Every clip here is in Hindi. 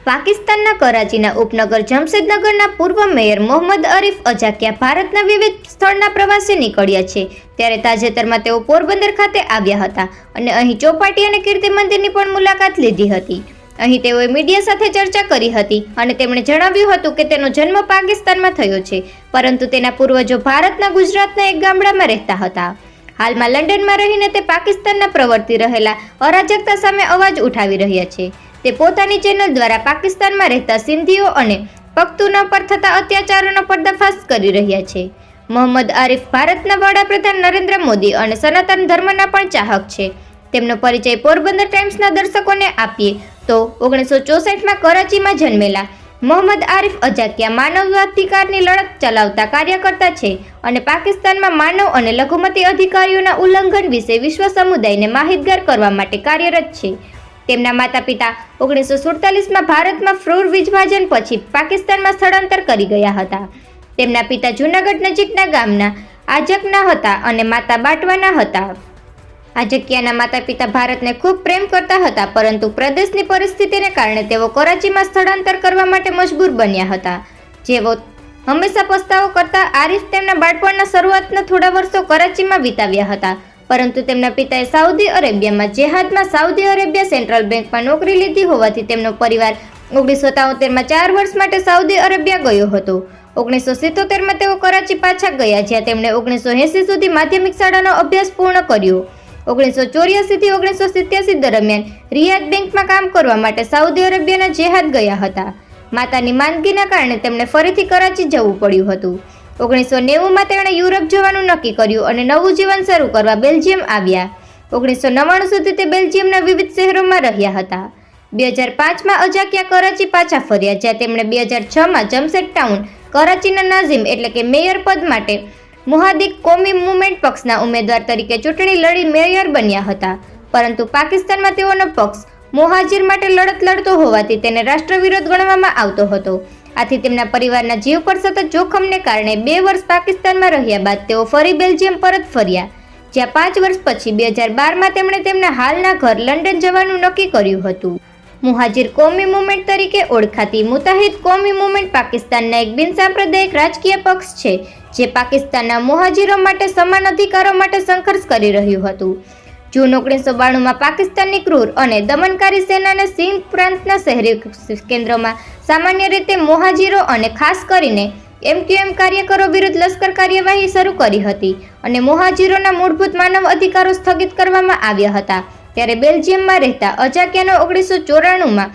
પાકિસ્તાનના કરાચીના ઉપનગર જમશેદનગરના પૂર્વ મેયર મોહમ્મદ આરિફ અજાકિયા ભારતના વિવિધ સ્થળના પ્રવાસે નીકળ્યા છે। ત્યારે તાજેતરમાં તેઓ પોરબંદર ખાતે આવ્યા હતા અને અહીં ચોપાટી અને કીર્તિ મંદિરની પણ મુલાકાત લીધી હતી। અહીં તેઓએ મીડિયા સાથે ચર્ચા કરી હતી અને તેમણે જણાવ્યું હતું કે તેનો જન્મ પાકિસ્તાનમાં થયો છે, પરંતુ તેના પૂર્વજો ભારતના ગુજરાતના એક ગામડામાં રહેતા હતા। હાલમાં લંડનમાં રહીને તે પાકિસ્તાનના પ્રવર્તી રહેલા અરાજકતા સામે અવાજ ઉઠાવી રહ્યા છે। તે પોતાની ચેનલ દ્વારા પાકિસ્તાનમાં રહેતા સિંધીઓ અને પખ્તુનો પર થતા અત્યાચારોનો પર્દાફાશ કરી રહ્યા છે। મોહમ્મદ આરિફ ભારતના વડાપ્રધાન નરેન્દ્ર મોદી અને સનાતન ધર્મના પણ ચાહક છે। તેમનો પરિચય પોરબંદર ટાઈમ્સના દર્શકોને આપીએ તો 1964માં કરાચીમાં જન્મેલા મોહમ્મદ આરિફ અજાકિયા માનવાધિકારની લડત ચલાવતા કાર્યકર્તા છે અને પાકિસ્તાનમાં માનવ અને લઘુમતી અધિકારીઓના ઉલ્લંઘન વિશે વિશ્વ સમુદાયને માહિતગાર કરવા માટે કાર્યરત છે। તેમના માતા પિતા 1947માં ભારતમાં ક્રૂર વિભાજન પછી પાકિસ્તાનમાં સ્થળાંતર કરી ગયા હતા। તેમના પિતા જૂનાગઢ નજીકના ગામના આજકના હતા અને માતા બાટવાના હતા। આજકિયાના માતા પિતા ભારતને ખૂબ પ્રેમ કરતા હતા, પરંતુ પ્રદેશની પરિસ્થિતિને કારણે તેઓ કરાચીમાં સ્થળાંતર કરવા માટે મજબૂર બન્યા હતા। જેઓ હંમેશા પસ્તાવો કરતા આરિફ તેમના બાળપણના શરૂઆતના થોડા વર્ષો કરાચીમાં વિતાવ્યા હતા, પરંતુ તેમના પિતાએ સાઉદી અરેબિયામાં જેહાદમાં સાઉદી અરેબિયા સેન્ટ્રલ બેંકમાં નોકરી લીધી હોવાથી તેમનો પરિવાર 1973માં 4 વર્ષ માટે સાઉદી અરેબિયા ગયો હતો। 1977માં તેઓ કરાચી પાછા ગયા, જ્યાં તેમણે 1980 સુધી માધ્યમિક શાળાનો અભ્યાસ પૂર્ણ કર્યો। 1984થી 1987 દરમિયાન રિયાદ બેંકમાં કામ કરવા માટે સાઉદી અરેબિયાના જેહાદ ગયા હતા। માતાની માંદગીના કારણે તેમણે ફરીથી કરાચી જવું પડ્યું હતું। 1990માં તેણે યુરોપ જવાનું નક્કી કર્યું અને નવું જીવન શરૂ કરવા બેલ્જિયમ આવ્યા। 1999 સુધી તે બેલ્જિયમના વિવિધ શહેરોમાં રહ્યા હતા। 2005માં અજાકિયા કરાચી પાછા ફર્યા, જ્યાં તેમણે 2006માં જમશેદ ટાઉન કરાચીના નાઝિમ એટલે કે મેયર પદ માટે મુહાદિક કોમી મૂવમેન્ટ પક્ષના ઉમેદવાર તરીકે ચૂંટણી લડી મેયર બન્યા હતા, પરંતુ પાકિસ્તાનમાં તેઓનો પક્ષ મોહાજીર માટે લડત લડતો હોવાથી તેને રાષ્ટ્રવિરોધ ગણવામાં આવતો હતો। આથી તેમના પરિવારના જીવ પર સતત જોખમને કારણે 2 વર્ષ પાકિસ્તાનમાં રહ્યા બાદ તેઓ ફરી બેલ્જિયમ પરત ફર્યા, જ્યાં 5 વર્ષ પછી 2012માં તેમણે તેમના હાલના ઘર લંડન જવાનું નક્કી કર્યું હતું। મુહાજીર કોમી મૂવમેન્ટ તરીકે ઓળખાતી મુતાહિદ કોમી મૂવમેન્ટ પાકિસ્તાનના એક બિનસાંપ્રદાયિક રાજકીય પક્ષ છે, જે પાકિસ્તાનના મુહાજીરો માટે સમાન અધિકારો માટે સંઘર્ષ કરી રહ્યું હતું। જૂન 1992માં પાકિસ્તાનની ક્રૂર અને દમનકારી સેનાને સિંધ પ્રાંતના શહેરી કેન્દ્રોમાં સામાન્ય રીતે મોહાજીરો અને ખાસ કરીને MQM કાર્યકરો વિરુદ્ધ લશ્કર કાર્યવાહી શરૂ કરી હતી અને મોહાજીરોના મૂળભૂત માનવ અધિકારો સ્થગિત કરવામાં આવ્યા હતા। ત્યારે બેલ્જિયમમાં રહેતા અજાકિયાનો 1994માં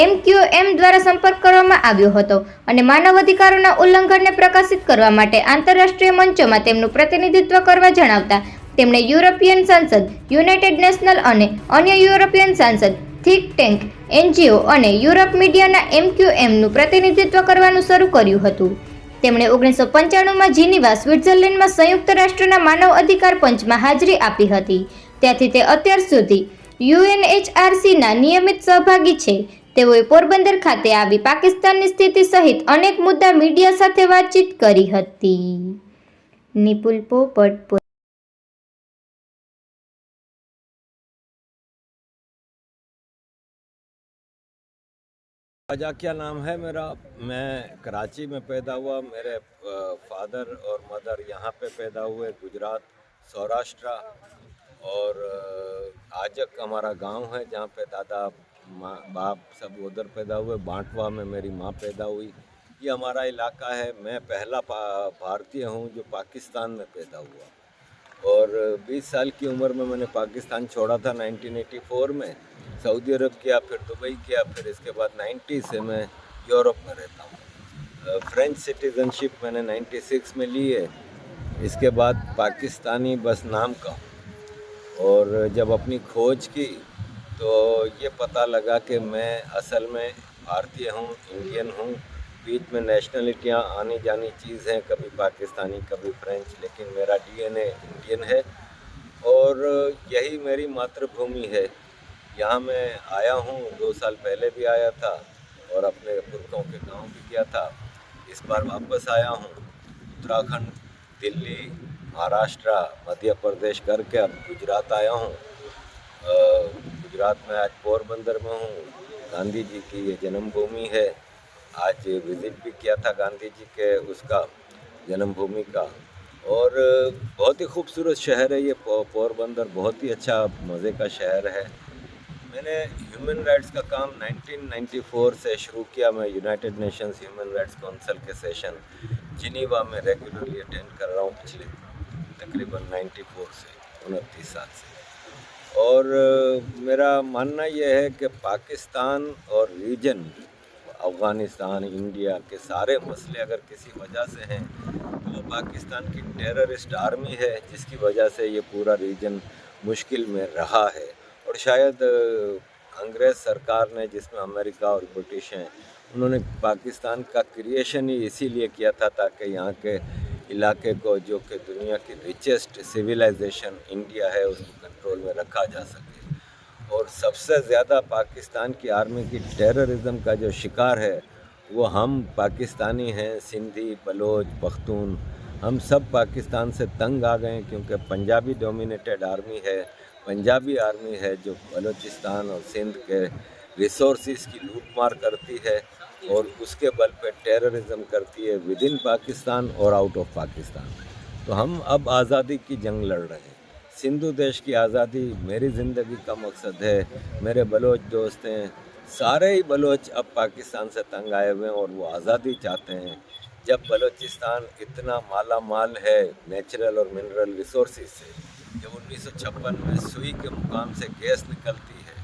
MQM દ્વારા સંપર્ક કરવામાં આવ્યો હતો અને માનવ અધિકારોના ઉલ્લંઘનને પ્રકાશિત કરવા માટે આંતરરાષ્ટ્રીય મંચોમાં તેમનું પ્રતિનિધિત્વ કરવા જણાવતા તેમણે યુરોપિયન સાંસદ, યુનાઇટેડ નેશનલ અને અન્ય યુરોપિયન સાંસદ, થિંક ટેન્ક, NGO અને યુરોપ મીડિયાના MQMનું પ્રતિનિધિત્વ કરવાનું શરૂ કર્યું હતું। તેમણે 1995માં જીનીવા, સ્વિટ્ઝરલેન્ડમાં સંયુક્ત રાષ્ટ્રના માનવ અધિકાર પંચમાં હાજરી આપી હતી। ત્યાંથી તે અત્યાર સુધી UNHRCના નિયમિત સહભાગી છે। તેઓએ પોરબંદર ખાતે આવી પાકિસ્તાનની સ્થિતિ સહિત અનેક મુદ્દા મીડિયા સાથે વાતચીત કરી હતી। નિપુલ પોપટ। अजाकिया नाम है मेरा। मैं कराची में पैदा हुआ। मेरे फादर और मदर यहाँ पे पैदा हुए, गुजरात, सौराष्ट्र, और आजक हमारा गांव है जहाँ पे दादा बाप सब उधर पैदा हुए। बांटवा में मेरी माँ पैदा हुई। ये हमारा इलाका है। मैं पहला भारतीय हूँ जो पाकिस्तान में पैदा हुआ, और 20 साल की उम्र में मैंने पाकिस्तान छोड़ा था 1984 में। सऊदी अरब किया, फिर दुबई किया, फिर इसके बाद 90 से मैं यूरोप में रहता हूँ। फ्रेंच सिटीज़नशिप मैंने 96 में ली है। इसके बाद पाकिस्तानी बस नाम का हूँ। और जब अपनी खोज की तो ये पता लगा कि मैं असल में भारतीय हूँ, इंडियन हूँ। बीच में नेशनलिटियाँ आनी जानी चीज़ हैं, कभी पाकिस्तानी कभी फ्रेंच, लेकिन मेरा DNA इंडियन है और यही मेरी मातृभूमि है। यहाँ मैं आया हूँ, 2 साल पहले भी आया था और अपने पुरखों के गांव भी गया था। इस बार वापस आया हूँ। उत्तराखंड, दिल्ली, महाराष्ट्र, मध्य प्रदेश करके अब गुजरात आया हूँ। गुजरात में आज पोरबंदर में हूँ। गांधी जी की ये जन्मभूमि है। आज विजिट भी किया था गांधी जी के उसका जन्मभूमि का। और बहुत ही खूबसूरत शहर है ये पोरबंदर, बहुत ही अच्छा मज़े का शहर है। मैंने ह्यूमन राइट्स का काम 1994 से शुरू किया। मैं United Nations human rights council के सेशन जिनीवा में रेगुलरली अटेंड कर रहा हूँ पिछले तकरीबन 94 से 29 साल से। और मेरा मानना यह है कि पाकिस्तान और रीजन, अफ़गानिस्तान, इंडिया के सारे मसले अगर किसी वजह से हैं तो वो पाकिस्तान की टेररिस्ट आर्मी है, जिसकी वजह से ये पूरा रीजन मुश्किल में रहा है। और शायद अंग्रेज़ सरकार ने, जिसमें अमेरिका और ब्रिटिश हैं, उन्होंने पाकिस्तान का क्रिएशन ही इसीलिए किया था ताकि यहाँ के इलाके को, जो कि दुनिया की रिचेस्ट सिविलाइजेशन इंडिया है, उसको कंट्रोल में रखा जा सके। और सबसे ज़्यादा पाकिस्तान की आर्मी की टेररिज्म का जो शिकार है वो हम पाकिस्तानी हैं। सिंधी, बलोच, पख्तून, हम सब पाकिस्तान से तंग आ गए हैं, क्योंकि पंजाबी डोमिनेटेड आर्मी है। पंजाबी आर्मी है जो बलूचिस्तान और सिंध के रिसोर्सेज की लूटमार करती है और उसके बल पे टेररिज्म करती है विद इन पाकिस्तान और आउट ऑफ पाकिस्तान। तो हम अब आज़ादी की जंग लड़ रहे हैं। सिंधु देश की आज़ादी मेरी ज़िंदगी का मकसद है। मेरे बलोच दोस्त हैं, सारे ही बलोच अब पाकिस्तान से तंग आए हुए हैं और वो आज़ादी चाहते हैं। जब बलूचिस्तान इतना माला माल है नेचुरल और मिनरल रिसोर्सेज से, जब 1956 में सुई के मुकाम से गैस निकलती है,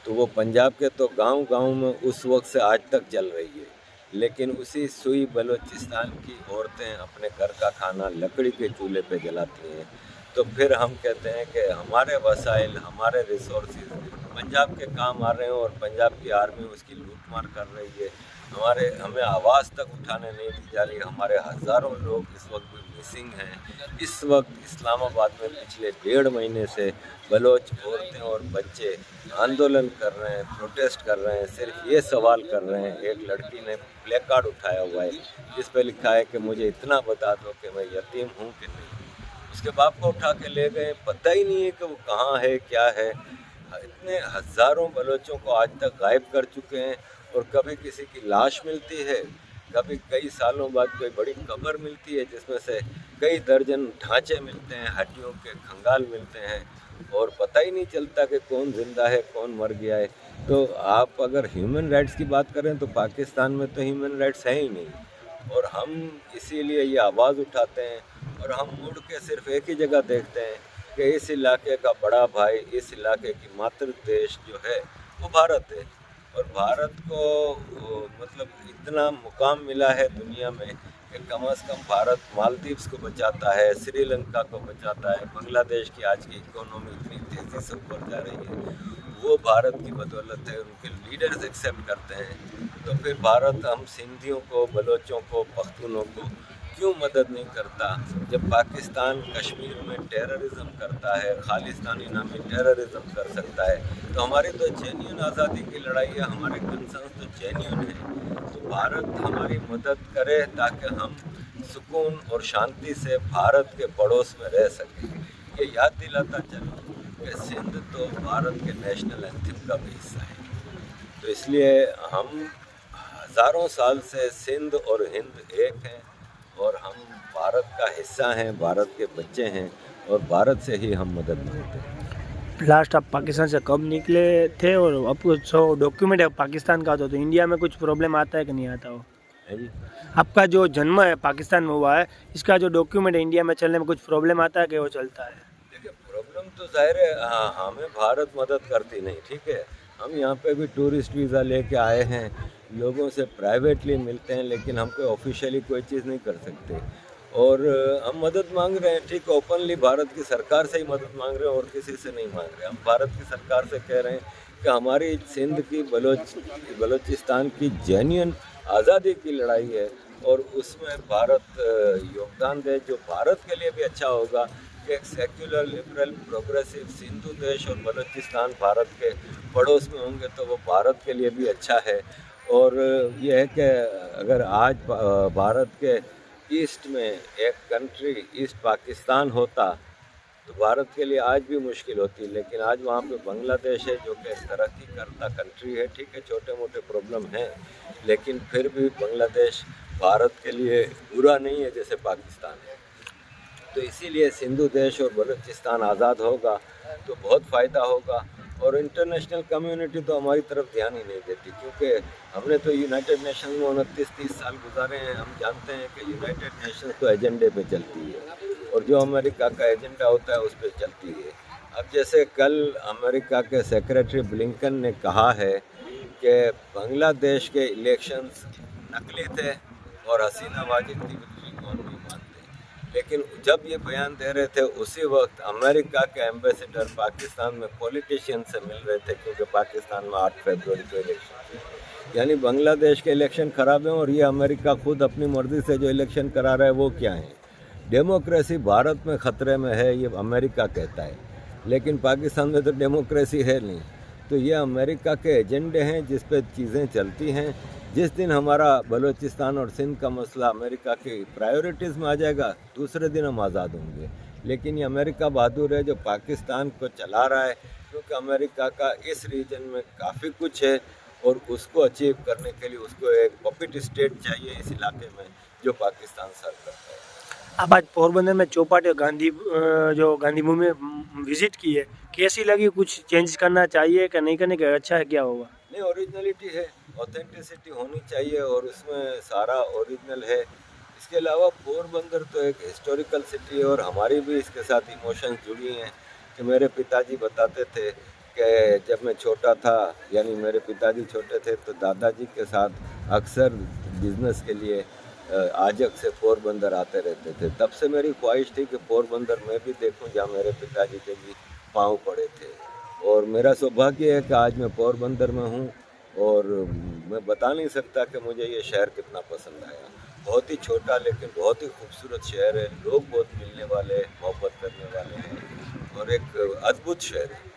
तो वो पंजाब के तो गांव-गांव में उस वक्त से आज तक चल रही है। लेकिन उसी सुई बलूचिस्तान की औरतें अपने घर का खाना लकड़ी के चूल्हे पे जलाती हैं। तो फिर हम कहते हैं कि हमारे वसाइल, हमारे रिसोर्सेज पंजाब के काम आ रहे हैं और पंजाब की आर्मी उसकी लूटमार कर रही है। हमें आवाज़ तक उठाने नहीं दी जा रही। हमारे हज़ारों लोग इस वक्त भी मिसिंग हैं। इस वक्त इस्लामाबाद में पिछले 1.5 महीने से बलोच औरतें और बच्चे आंदोलन कर रहे हैं, प्रोटेस्ट कर रहे हैं, सिर्फ ये सवाल कर रहे हैं। एक लड़की ने प्ले कार्ड उठाया हुआ है जिस पे लिखा है कि मुझे इतना बता दो कि मैं यतीम हूँ कि नहीं। उसके बाप को उठा के ले गए, पता ही नहीं है कि वो कहाँ है, क्या है। इतने हज़ारों बलोचों को आज तक गायब कर चुके हैं। और कभी किसी की लाश मिलती है, कभी कई सालों बाद कोई बड़ी कब्र मिलती है जिसमें से कई दर्जन ढांचे मिलते हैं, हड्डियों के खंगाल मिलते हैं और पता ही नहीं चलता कि कौन ज़िंदा है, कौन मर गया है। तो आप अगर ह्यूमन राइट्स की बात करें तो पाकिस्तान में तो ह्यूमन राइट्स है ही नहीं। और हम इसीलिए ये आवाज़ उठाते हैं और हम मुड़ के सिर्फ एक ही जगह देखते हैं कि इस इलाके का बड़ा भाई, इस इलाके की मातृ देश जो है वो भारत है। और भारत को मतलब इतना मुकाम मिला है दुनिया में कि कम से कम भारत मालदीव्स को बचाता है, श्रीलंका को बचाता है। बांग्लादेश की आज की इकोनॉमी इतनी तेज़ी से ऊपर जा रही है, वो भारत की बदौलत है। उनके लीडर्स एक्सेप्ट करते हैं। तो फिर भारत हम सिंधियों को, बलोचों को, पख्तूनों को क्यों मदद नहीं करता? जब पाकिस्तान कश्मीर में टेररिज्म करता है, खालिस्तानी नामी टेररिज्म कर सकता है, तो हमारी तो जेन्युइन आज़ादी की लड़ाई है, हमारे कंसर्न्स तो जेन्युइन है। तो भारत हमारी मदद करे ताकि हम सुकून और शांति से भारत के पड़ोस में रह सकें। ये याद दिलाता चलो कि सिंध तो भारत के नेशनल एंथम का भी हिस्सा है। तो इसलिए हम हज़ारों साल से सिंध और हिंद एक हैं और हम भारत का हिस्सा हैं, भारत के बच्चे हैं और भारत से ही हम मदद मांगते हैं। लास्ट आप पाकिस्तान से कब निकले थे और अब कुछ डॉक्यूमेंट है पाकिस्तान का तो इंडिया में कुछ प्रॉब्लम आता है कि नहीं आता हो? है जी। आपका जो जन्म है पाकिस्तान में हुआ है, इसका जो डॉक्यूमेंट है इंडिया में चलने में कुछ प्रॉब्लम आता है कि वो चलता है? देखिए, प्रॉब्लम तो जाहिर है, हमें भारत मदद करती नहीं, ठीक है। हम यहाँ पे भी टूरिस्ट वीज़ा लेके आए हैं, लोगों से प्राइवेटली मिलते हैं, लेकिन हम कोई ऑफिशियली कोई चीज़ नहीं कर सकते। और हम मदद मांग रहे हैं, ठीक, ओपनली भारत की सरकार से ही मदद मांग रहे हैं और किसी से नहीं मांग रहे। हम भारत की सरकार से कह रहे हैं कि हमारी सिंध की बलूचिस्तान की जेन्युइन आज़ादी की लड़ाई है और उसमें भारत योगदान दे, जो भारत के लिए भी अच्छा होगा कि एक सेक्युलर, लिबरल, प्रोग्रेसिव सिंधु देश और बलूचिस्तान भारत के पड़ोस में होंगे तो वो भारत के लिए भी अच्छा है। और ये है कि अगर आज भारत के ईस्ट में एक कंट्री ईस्ट पाकिस्तान होता तो भारत के लिए आज भी मुश्किल होती है। लेकिन आज वहाँ पे बांग्लादेश है जो कि तरक्की करता कंट्री है। ठीक है, छोटे मोटे प्रॉब्लम हैं, लेकिन फिर भी बांग्लादेश भारत के लिए बुरा नहीं है जैसे पाकिस्तान है। तो इसीलिए सिंधु देश और बलूचिस्तान आज़ाद होगा तो बहुत फ़ायदा होगा। और इंटरनेशनल कम्युनिटी तो हमारी तरफ ध्यान ही नहीं देती, क्योंकि हमने तो यूनाइटेड नेशन में 29-30 साल गुजारे हैं। हम जानते हैं कि यूनाइटेड नेशन तो एजेंडे पे चलती है और जो अमेरिका का एजेंडा होता है उस पर चलती है। अब जैसे कल अमेरिका के सेक्रेटरी ब्लिंकन ने कहा है कि बांग्लादेश के इलेक्शंस नकली थे और हसीना वाजिद की विक्ट्री कौन नहीं मानते। लेकिन जब ये बयान दे रहे थे उसी वक्त अमेरिका के एम्बेसडर पाकिस्तान में पॉलिटिशियन से मिल रहे थे, क्योंकि पाकिस्तान में 8 फरवरी को इलेक्शन थे। यानी बांग्लादेश के इलेक्शन खराब हैं और ये अमेरिका खुद अपनी मर्जी से जो इलेक्शन करा रहा है वो क्या है। डेमोक्रेसी भारत में ख़तरे में है ये अमेरिका कहता है, लेकिन पाकिस्तान में तो डेमोक्रेसी है नहीं। तो ये अमेरिका के एजेंडे हैं जिस पे चीज़ें चलती हैं। जिस दिन हमारा बलूचिस्तान और सिंध का मसला अमेरिका की प्रायोरिटीज़ में आ जाएगा, दूसरे दिन हम आज़ाद होंगे। लेकिन ये अमेरिका बहादुर है जो पाकिस्तान को चला रहा है, क्योंकि अमेरिका का इस रीजन में काफ़ी कुछ है और उसको अचीव करने के लिए उसको एक पपेट स्टेट चाहिए इस इलाके में जो पाकिस्तान सर्व करता है। आप आज पोरबंदर में चौपाटी जो गांधी भूमि में विजिट की है, कैसी लगी? कुछ चेंज करना चाहिए कि नहीं करने का? अच्छा है, क्या होगा? नहीं, ओरिजिनलिटी है, ऑथेंटिसिटी होनी चाहिए और उसमें सारा ओरिजिनल है। इसके अलावा पोरबंदर तो एक हिस्टोरिकल सिटी है और हमारी भी इसके साथ इमोशंस जुड़ी हैं। कि मेरे पिताजी बताते थे कि जब मैं छोटा था, यानी मेरे पिताजी छोटे थे, तो दादाजी के साथ अक्सर बिजनेस के लिए आजक से पोरबंदर आते रहते थे। तब से मेरी ख्वाहिश थी कि पोरबंदर मैं भी देखूं जहाँ मेरे पिताजी के भी पाँव पड़े थे। और मेरा सौभाग्य है कि आज मैं पोरबंदर में हूँ और मैं बता नहीं सकता कि मुझे ये शहर कितना पसंद आया। बहुत ही छोटा लेकिन बहुत ही खूबसूरत शहर है, लोग बहुत मिलने वाले, मोहब्बत करने वाले हैं और एक अद्भुत शहर है।